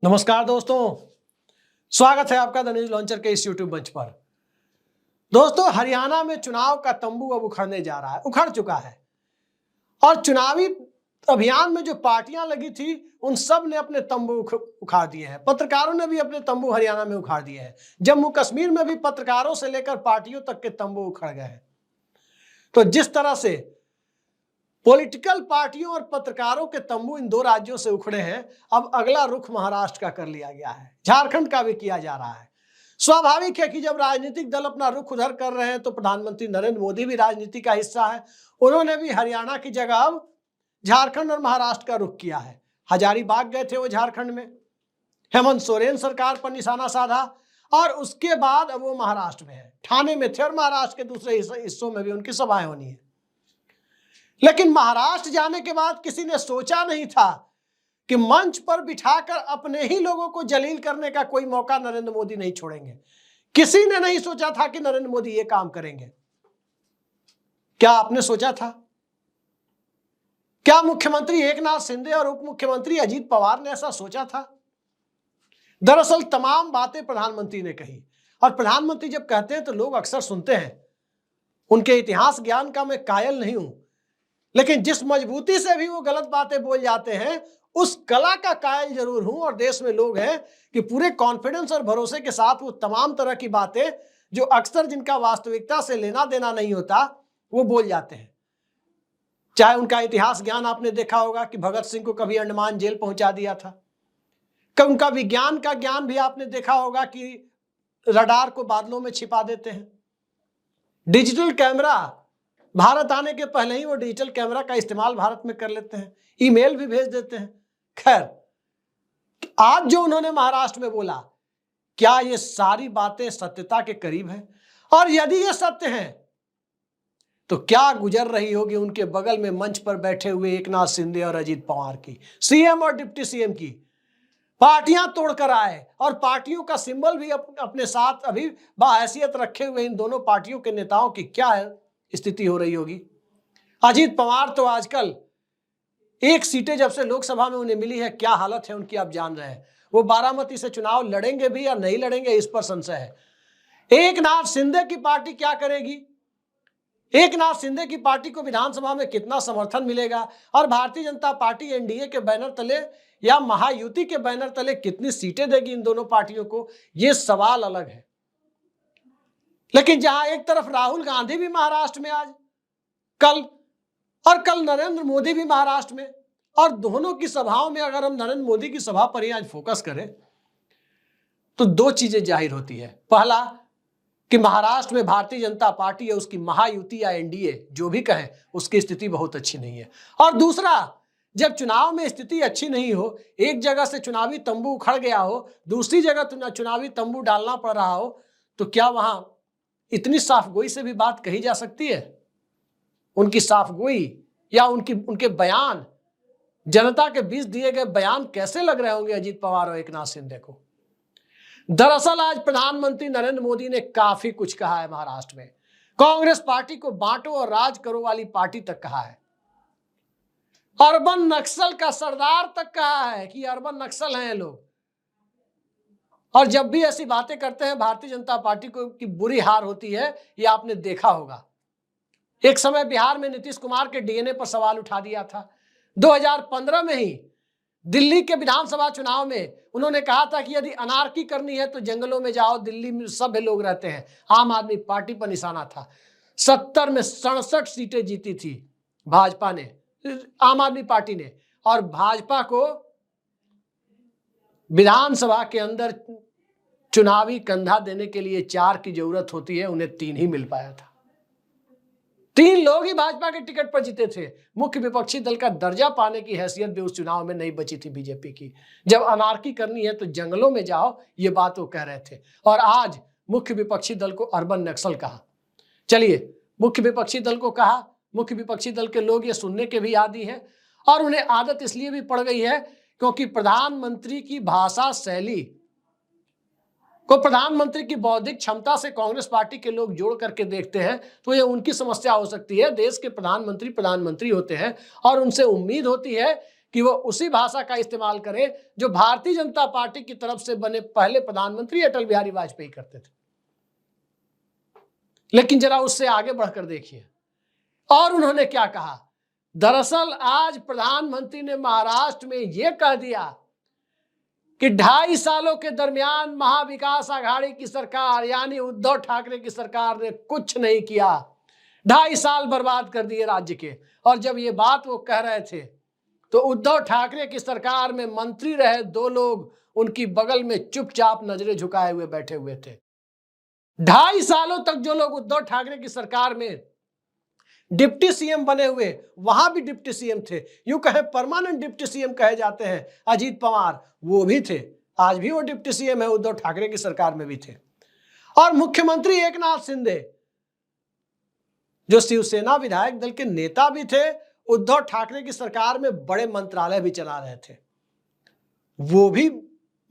नमस्कार दोस्तों, स्वागत है आपका द न्यूज लॉन्चर के इस यूट्यूब मंच पर। दोस्तों, हरियाणा में चुनाव का तंबू अब उखड़ने जा रहा है, उखड़ चुका है। और चुनावी अभियान में जो पार्टियां लगी थी उन सब ने अपने तंबू उखाड़ दिए हैं। पत्रकारों ने भी अपने तंबू हरियाणा में उखाड़ दिए हैं। जम्मू कश्मीर में भी पत्रकारों से लेकर पार्टियों तक के तंबू उखड़ गए हैं। तो जिस तरह से पॉलिटिकल पार्टियों और पत्रकारों के तंबू इन दो राज्यों से उखड़े हैं, अब अगला रुख महाराष्ट्र का कर लिया गया है, झारखंड का भी किया जा रहा है। स्वाभाविक है कि जब राजनीतिक दल अपना रुख उधर कर रहे हैं तो प्रधानमंत्री नरेंद्र मोदी भी राजनीति का हिस्सा है। उन्होंने भी हरियाणा की जगह अब झारखंड और महाराष्ट्र का रुख किया है। हजारीबाग गए थे वो झारखंड में, हेमंत सोरेन सरकार पर निशाना साधा और उसके बाद अब वो महाराष्ट्र में है। ठाणे में थे और महाराष्ट्र के दूसरे हिस्सों में भी उनकी सभाएं होनी है। लेकिन महाराष्ट्र जाने के बाद किसी ने सोचा नहीं था कि मंच पर बिठाकर अपने ही लोगों को जलील करने का कोई मौका नरेंद्र मोदी नहीं छोड़ेंगे। किसी ने नहीं सोचा था कि नरेंद्र मोदी ये काम करेंगे। क्या आपने सोचा था? क्या मुख्यमंत्री एकनाथ शिंदे और उप मुख्यमंत्री अजीत पवार ने ऐसा सोचा था? दरअसल तमाम बातें प्रधानमंत्री ने कही, और प्रधानमंत्री जब कहते हैं तो लोग अक्सर सुनते हैं। उनके इतिहास ज्ञान का मैं कायल नहीं हूं, लेकिन जिस मजबूती से भी वो गलत बातें बोल जाते हैं उस कला का कायल जरूर हूं। और देश में लोग हैं कि पूरे कॉन्फिडेंस और भरोसे के साथ वो तमाम तरह की बातें जो अक्सर जिनका वास्तविकता से लेना देना नहीं होता वो बोल जाते हैं। चाहे उनका इतिहास ज्ञान आपने देखा होगा कि भगत सिंह को कभी अंडमान जेल पहुंचा दिया था। कभी उनका विज्ञान का ज्ञान भी आपने देखा होगा कि रडार को बादलों में छिपा देते हैं। डिजिटल कैमरा, भारत आने के पहले ही वो डिजिटल कैमरा का इस्तेमाल भारत में कर लेते हैं, ईमेल भी भेज देते हैं। खैर, आज जो उन्होंने महाराष्ट्र में बोला, क्या ये सारी बातें सत्यता के करीब है? और यदि ये सत्य है तो क्या गुजर रही होगी उनके बगल में मंच पर बैठे हुए एकनाथ शिंदे और अजीत पवार की, सीएम और डिप्टी सीएम की। पार्टियां तोड़कर आए और पार्टियों का सिंबल भी अपने साथ अभी बाहैसियत रखे हुए इन दोनों पार्टियों के नेताओं की क्या स्थिति हो रही होगी। अजीत पवार तो आजकल एक सीटें जब से लोकसभा में उन्हें मिली है, क्या हालत है उनकी आप जान रहे हैं। वो बारामती से चुनाव लड़ेंगे भी या नहीं लड़ेंगे इस पर संशय है। एकनाथ शिंदे की पार्टी क्या करेगी, एकनाथ शिंदे की पार्टी को विधानसभा में कितना समर्थन मिलेगा, और भारतीय जनता पार्टी एनडीए के बैनर तले या महायुति के बैनर तले कितनी सीटें देगी इन दोनों पार्टियों को, यह सवाल अलग है। लेकिन जहां एक तरफ राहुल गांधी भी महाराष्ट्र में आज, कल नरेंद्र मोदी भी महाराष्ट्र में, और दोनों की सभाओं में अगर हम नरेंद्र मोदी की सभा पर ही आज फोकस करें तो दो चीजें जाहिर होती है। पहला कि महाराष्ट्र में भारतीय जनता पार्टी या उसकी महायुति या एनडीए जो भी कहें उसकी स्थिति बहुत अच्छी नहीं है। और दूसरा, जब चुनाव में स्थिति अच्छी नहीं हो, एक जगह से चुनावी तंबू उखड़ गया हो, दूसरी जगह चुनावी तंबू डालना पड़ रहा हो, तो क्या वहां इतनी साफगोई से भी बात कही जा सकती है? उनकी साफगोई या उनके बयान, जनता के बीच दिए गए बयान कैसे लग रहे होंगे अजीत पवार और एकनाथ शिंदे को? दरअसल आज प्रधानमंत्री नरेंद्र मोदी ने काफी कुछ कहा है महाराष्ट्र में। कांग्रेस पार्टी को बांटो और राज करो वाली पार्टी तक कहा है। अर्बन नक्सल का सरदार तक कहा है कि अर्बन नक्सल हैं लोग। और जब भी ऐसी बातें करते हैं भारतीय जनता पार्टी को की बुरी हार होती है, यह आपने देखा होगा। एक समय बिहार में नीतीश कुमार के डीएनए पर सवाल उठा दिया था। 2015 में ही दिल्ली के विधानसभा चुनाव में उन्होंने कहा था कि यदि अनारकी करनी है तो जंगलों में जाओ, दिल्ली में सभ्य लोग रहते हैं। आम आदमी पार्टी पर निशाना था। 70 में 67 सीटें जीती थी भाजपा ने, आम आदमी पार्टी ने। और भाजपा को विधानसभा के अंदर चुनावी कंधा देने के लिए 4 की जरूरत होती है, उन्हें 3 ही मिल पाया था। 3 लोग ही भाजपा के टिकट पर जीते थे। मुख्य विपक्षी दल का दर्जा पाने की हैसियत भी उस चुनाव में नहीं बची थी बीजेपी की। जब अनारकी करनी है तो जंगलों में जाओ, ये बात वो कह रहे थे। और आज मुख्य विपक्षी दल को अर्बन नक्सल कहा। चलिए, मुख्य विपक्षी दल को कहा, मुख्य विपक्षी दल के लोग ये सुनने के भी आदी हैं, और उन्हें आदत इसलिए भी पड़ गई है क्योंकि प्रधानमंत्री की भाषा शैली को प्रधानमंत्री की बौद्धिक क्षमता से कांग्रेस पार्टी के लोग जोड़ करके देखते हैं तो ये उनकी समस्या हो सकती है। देश के प्रधानमंत्री होते हैं और उनसे उम्मीद होती है कि वो उसी भाषा का इस्तेमाल करें जो भारतीय जनता पार्टी की तरफ से बने पहले प्रधानमंत्री अटल बिहारी वाजपेयी करते थे। लेकिन जरा उससे आगे बढ़कर देखिए और उन्होंने क्या कहा। दरअसल आज प्रधानमंत्री ने महाराष्ट्र में यह कह दिया कि 2.5 सालों के दरमियान महाविकास आघाड़ी की सरकार यानी उद्धव ठाकरे की सरकार ने कुछ नहीं किया, 2.5 साल बर्बाद कर दिए राज्य के। और जब ये बात वो कह रहे थे तो उद्धव ठाकरे की सरकार में मंत्री रहे 2 लोग उनकी बगल में चुपचाप नजरें झुकाए हुए बैठे हुए थे। 2.5 सालों तक जो लोग उद्धव ठाकरे की सरकार में डिप्टी सीएम बने हुए, वहां भी डिप्टी सीएम थे, यूं कहे परमानेंट डिप्टी सीएम कहे जाते हैं अजीत पवार, वो भी थे। आज भी वो डिप्टी सीएम है, उद्धव ठाकरे की सरकार में भी थे। और मुख्यमंत्री एकनाथ शिंदे जो शिवसेना विधायक दल के नेता भी थे, उद्धव ठाकरे की सरकार में बड़े मंत्रालय भी चला रहे थे, वो भी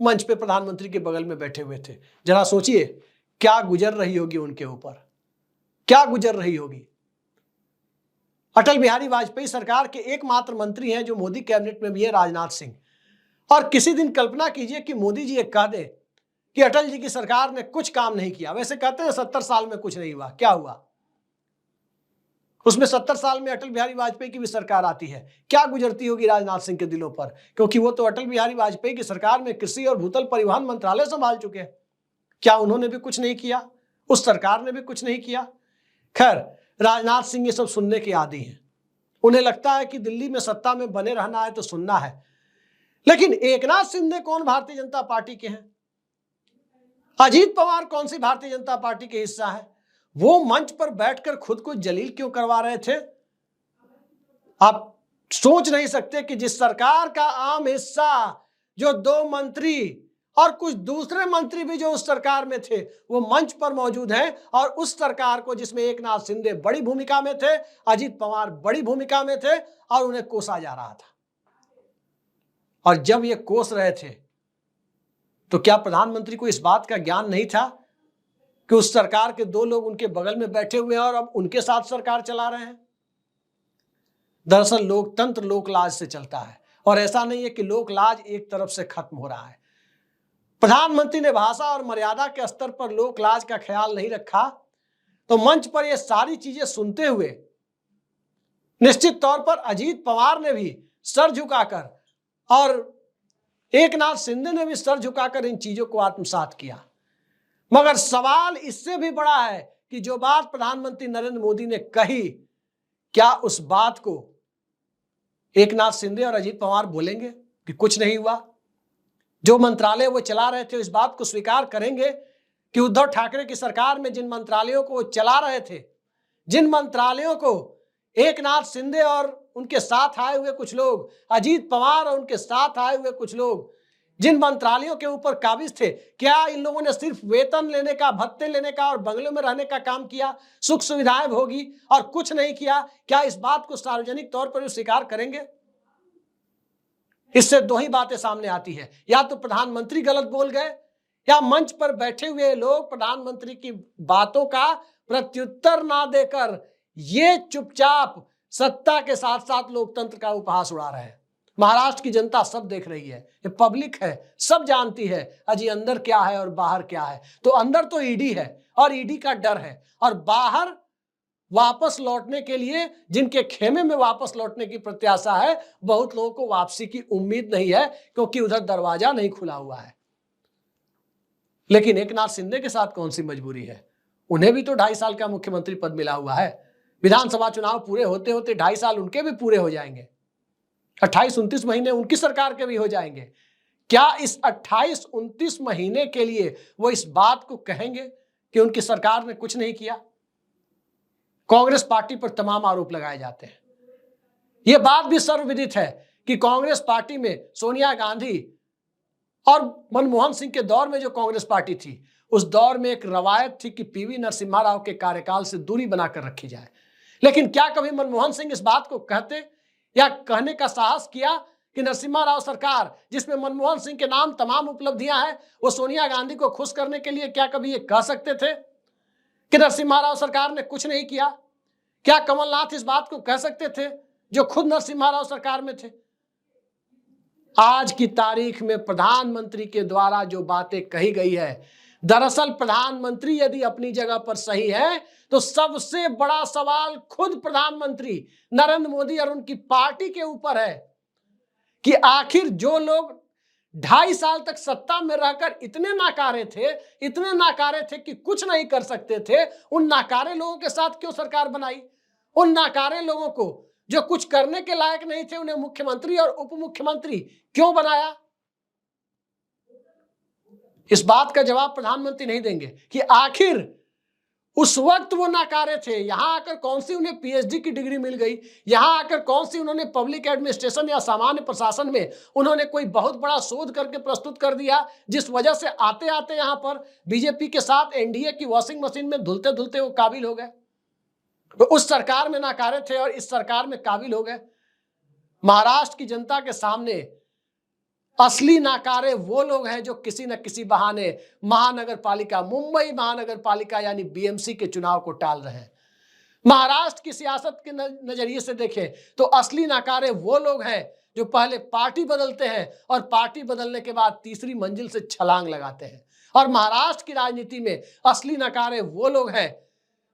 मंच पे प्रधानमंत्री के बगल में बैठे हुए थे। जरा सोचिए क्या गुजर रही होगी उनके ऊपर, क्या गुजर रही होगी। अटल बिहारी वाजपेयी सरकार के एकमात्र मंत्री हैं जो मोदी कैबिनेट में भी है, राजनाथ सिंह। और किसी दिन कल्पना कीजिए कि मोदी जी एक कह दे कि अटल जी की सरकार ने कुछ काम नहीं किया। वैसे कहते हैं 70 साल में कुछ नहीं हुआ, क्या हुआ उसमें 70 साल में अटल बिहारी वाजपेयी की भी सरकार आती है, क्या गुजरती होगी राजनाथ सिंह के दिलों पर, क्योंकि वो तो अटल बिहारी वाजपेयी की सरकार में कृषि और भूतल परिवहन मंत्रालय संभाल चुके हैं। क्या उन्होंने भी कुछ नहीं किया? उस सरकार ने भी कुछ नहीं किया? खैर, राजनाथ सिंह ये सब सुनने के आदी हैं, उन्हें लगता है कि दिल्ली में सत्ता में बने रहना है तो सुनना है। लेकिन एकनाथ शिंदे कौन भारतीय जनता पार्टी के हैं? अजीत पवार कौन सी भारतीय जनता पार्टी के हिस्सा है? वो मंच पर बैठकर खुद को जलील क्यों करवा रहे थे? आप सोच नहीं सकते कि जिस सरकार का आम हिस्सा जो 2 मंत्री और कुछ दूसरे मंत्री भी जो उस सरकार में थे वो मंच पर मौजूद हैं, और उस सरकार को जिसमें एकनाथ शिंदे बड़ी भूमिका में थे, अजीत पवार बड़ी भूमिका में थे, और उन्हें कोसा जा रहा था। और जब ये कोस रहे थे तो क्या प्रधानमंत्री को इस बात का ज्ञान नहीं था कि उस सरकार के 2 लोग उनके बगल में बैठे हुए हैं और अब उनके साथ सरकार चला रहे हैं? दरअसल लोकतंत्र लोकलाज से चलता है, और ऐसा नहीं है कि लोकलाज एक तरफ से खत्म हो रहा है। प्रधानमंत्री ने भाषा और मर्यादा के स्तर पर लोकलाज का ख्याल नहीं रखा तो मंच पर ये सारी चीजें सुनते हुए निश्चित तौर पर अजीत पवार ने भी सर झुकाकर और एकनाथ शिंदे ने भी सर झुकाकर इन चीजों को आत्मसात किया। मगर सवाल इससे भी बड़ा है कि जो बात प्रधानमंत्री नरेंद्र मोदी ने कही, क्या उस बात को एकनाथ शिंदे और अजीत पवार बोलेंगे कि कुछ नहीं हुआ? जो मंत्रालय वो चला रहे थे इस बात को स्वीकार करेंगे कि उद्धव ठाकरे की सरकार में जिन मंत्रालयों को वो चला रहे थे, जिन मंत्रालयों को एकनाथ शिंदे और उनके साथ आए हुए कुछ लोग, अजीत पवार और उनके साथ आए हुए कुछ लोग जिन मंत्रालयों के ऊपर काबिज थे, क्या इन लोगों ने सिर्फ वेतन लेने का, भत्ते लेने का और बंगलों में रहने का काम किया, सुख सुविधाएं भोगी और कुछ नहीं किया? क्या इस बात को सार्वजनिक तौर पर स्वीकार करेंगे? इससे 2 ही बातें सामने आती है, या तो प्रधानमंत्री गलत बोल गए, या मंच पर बैठे हुए लोग प्रधानमंत्री की बातों का प्रत्युत्तर ना देकर ये चुपचाप सत्ता के साथ साथ लोकतंत्र का उपहास उड़ा रहे हैं। महाराष्ट्र की जनता सब देख रही है, ये पब्लिक है, सब जानती है अजी अंदर क्या है और बाहर क्या है। तो अंदर तो ईडी है और ईडी का डर है, और बाहर वापस लौटने के लिए, जिनके खेमे में वापस लौटने की प्रत्याशा है, बहुत लोगों को वापसी की उम्मीद नहीं है क्योंकि उधर दरवाजा नहीं खुला हुआ है। लेकिन एकनाथ शिंदे के साथ कौन सी मजबूरी है? उन्हें भी तो 2.5 साल का मुख्यमंत्री पद मिला हुआ है। विधानसभा चुनाव पूरे होते होते 2.5 साल उनके भी पूरे हो जाएंगे, 28-29 महीने उनकी सरकार के भी हो जाएंगे। क्या इस 28-29 महीने के लिए वो इस बात को कहेंगे कि उनकी सरकार ने कुछ नहीं किया? कांग्रेस पार्टी पर तमाम आरोप लगाए जाते हैं। यह बात भी सर्वविदित है कि कांग्रेस पार्टी में सोनिया गांधी और मनमोहन सिंह के दौर में जो कांग्रेस पार्टी थी, उस दौर में एक रवायत थी कि पीवी नरसिम्हा राव के कार्यकाल से दूरी बनाकर रखी जाए। लेकिन क्या कभी मनमोहन सिंह इस बात को कहते या कहने का साहस किया कि नरसिम्हा राव सरकार, जिसमें मनमोहन सिंह के नाम तमाम उपलब्धियां हैं, वो सोनिया गांधी को खुश करने के लिए क्या कभी ये कह सकते थे कि नरसिम्हा राव सरकार ने कुछ नहीं किया? क्या कमलनाथ इस बात को कह सकते थे जो खुद नरसिम्हा राव सरकार में थे? आज की तारीख में प्रधानमंत्री के द्वारा जो बातें कही गई है, दरअसल प्रधानमंत्री यदि अपनी जगह पर सही है तो सबसे बड़ा सवाल खुद प्रधानमंत्री नरेंद्र मोदी और उनकी पार्टी के ऊपर है कि आखिर जो लोग 2.5 साल तक सत्ता में रहकर इतने नाकारे थे कि कुछ नहीं कर सकते थे, उन नाकारे लोगों के साथ क्यों सरकार बनाई? उन नाकारे लोगों को जो कुछ करने के लायक नहीं थे, उन्हें मुख्यमंत्री और उप मुख्यमंत्री क्यों बनाया? इस बात का जवाब प्रधानमंत्री नहीं देंगे कि आखिर उस वक्त वो नाकारे थे, यहां आकर कौन सी उन्हें पीएचडी की डिग्री मिल गई, यहां आकर कौन सी उन्होंने पब्लिक एडमिनिस्ट्रेशन या सामान्य प्रशासन में उन्होंने कोई बहुत बड़ा शोध करके प्रस्तुत कर दिया, जिस वजह से आते आते यहां पर बीजेपी के साथ एनडीए की वॉशिंग मशीन में धुलते धुलते वो काबिल हो गए। तो उस सरकार में नाकारे थे और इस सरकार में काबिल हो गए। महाराष्ट्र की जनता के सामने असली नाकारे वो लोग हैं जो किसी न किसी बहाने महानगर पालिका, मुंबई महानगर पालिका यानी बीएमसी के चुनाव को टाल रहे हैं। महाराष्ट्र की सियासत के नजरिए से देखें तो असली नाकारे वो लोग हैं जो पहले पार्टी बदलते हैं और पार्टी बदलने के बाद तीसरी मंजिल से छलांग लगाते हैं। और महाराष्ट्र की राजनीति में असली नाकारे वो लोग हैं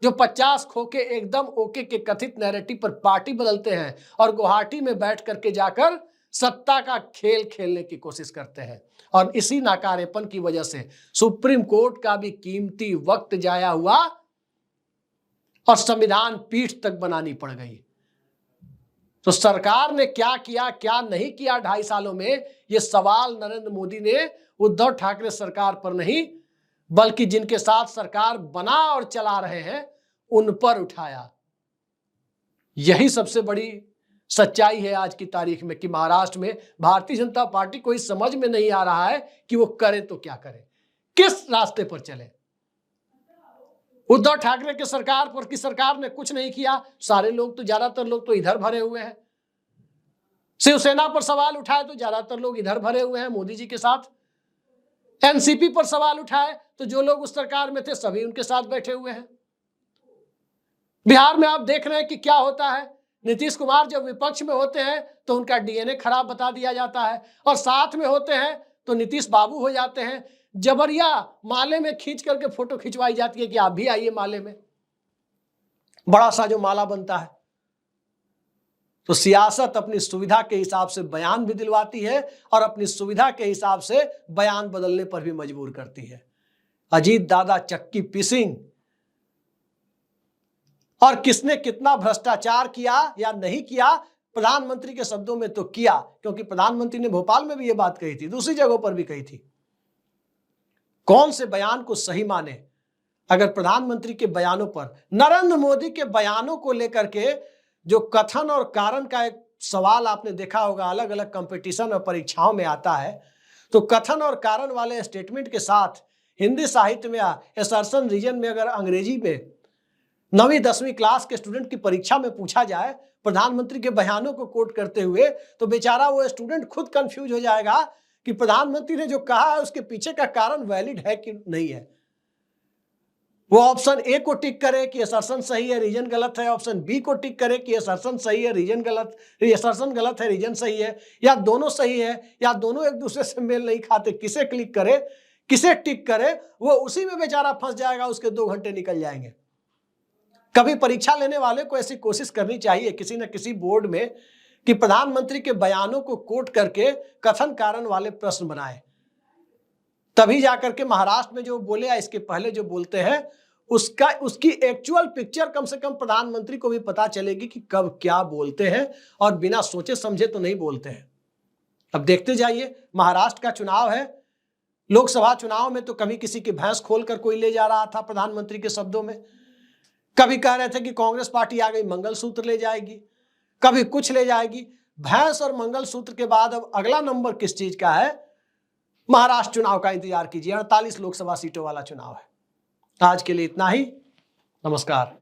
जो 50 खोके एकदम ओके के कथित नैरेटिव पर पार्टी बदलते हैं और गुवाहाटी में बैठ करके जाकर सत्ता का खेल खेलने की कोशिश करते हैं। और इसी नाकारेपन की वजह से सुप्रीम कोर्ट का भी कीमती वक्त जाया हुआ और संविधान पीठ तक बनानी पड़ गई। तो सरकार ने क्या किया, क्या नहीं किया 2.5 सालों में, यह सवाल नरेंद्र मोदी ने उद्धव ठाकरे सरकार पर नहीं बल्कि जिनके साथ सरकार बना और चला रहे हैं उन पर उठाया। यही सबसे बड़ी सच्चाई है आज की तारीख में कि महाराष्ट्र में भारतीय जनता पार्टी को इस समझ में नहीं आ रहा है कि वो करे तो क्या करे, किस रास्ते पर चले। उद्धव ठाकरे की सरकार ने कुछ नहीं किया, सारे लोग तो ज्यादातर लोग तो इधर भरे हुए हैं। शिवसेना पर सवाल उठाए तो ज्यादातर लोग इधर भरे हुए हैं मोदी जी के साथ। एनसीपी पर सवाल उठाए तो जो लोग उस सरकार में थे सभी उनके साथ बैठे हुए हैं। बिहार में आप देख रहे हैं कि क्या होता है, नीतीश कुमार जब विपक्ष में होते हैं तो उनका डीएनए खराब बता दिया जाता है और साथ में होते हैं तो नीतीश बाबू हो जाते हैं। जबरिया माले में खींच करके फोटो खिंचवाई जाती है कि आप भी आइए माले में, बड़ा सा जो माला बनता है। तो सियासत अपनी सुविधा के हिसाब से बयान भी दिलवाती है और अपनी सुविधा के हिसाब से बयान बदलने पर भी मजबूर करती है। अजीत दादा चक्की पिसिंग और किसने कितना भ्रष्टाचार किया या नहीं किया, प्रधानमंत्री के शब्दों में तो किया, क्योंकि प्रधानमंत्री ने भोपाल में भी यह बात कही थी, दूसरी जगहों पर भी कही थी। कौन से बयान को सही माने? अगर प्रधानमंत्री के बयानों पर, नरेंद्र मोदी के बयानों को लेकर के जो कथन और कारण का एक सवाल आपने देखा होगा, अलग अलग कंपटीशन और परीक्षाओं में आता है, तो कथन और कारण वाले स्टेटमेंट के साथ हिंदी साहित्य में एसर्शन रीजन में अगर अंग्रेजी में 9वीं 10वीं क्लास के स्टूडेंट की परीक्षा में पूछा जाए प्रधानमंत्री के बयानों को कोट करते हुए, तो बेचारा वो स्टूडेंट खुद कंफ्यूज हो जाएगा कि प्रधानमंत्री ने जो कहा है उसके पीछे का कारण वैलिड है कि नहीं है। वो ऑप्शन ए को टिक करे कि असर्शन सही है रीजन गलत है, ऑप्शन बी को टिक करे कि असर्शन सही है रीजन गलत, असर्शन गलत है रीजन सही है, या दोनों सही है या दोनों एक दूसरे से मेल नहीं खाते। किसे क्लिक करे, किसे टिक करे, वो उसी में बेचारा फंस जाएगा, उसके 2 घंटे निकल जाएंगे। कभी परीक्षा लेने वाले को ऐसी कोशिश करनी चाहिए किसी न किसी बोर्ड में कि प्रधानमंत्री के बयानों को कोट करके कथन कारण वाले प्रश्न बनाए, तभी जाकर के महाराष्ट्र में जो बोले या इसके पहले जो बोलते हैं उसकी एक्चुअल पिक्चर कम से कम प्रधानमंत्री को भी पता चलेगी कि कब क्या बोलते हैं और बिना सोचे समझे तो नहीं बोलते हैं। अब देखते जाइए, महाराष्ट्र का चुनाव है, लोकसभा चुनाव में तो कभी किसी की भैंस खोलकर कोई ले जा रहा था प्रधानमंत्री के शब्दों में, कभी कह रहे थे कि कांग्रेस पार्टी आ गई मंगलसूत्र ले जाएगी, कभी कुछ ले जाएगी। भैंस और मंगलसूत्र के बाद अब अगला नंबर किस चीज का है? महाराष्ट्र चुनाव का इंतजार कीजिए। 48 लोकसभा सीटों वाला चुनाव है। आज के लिए इतना ही, नमस्कार।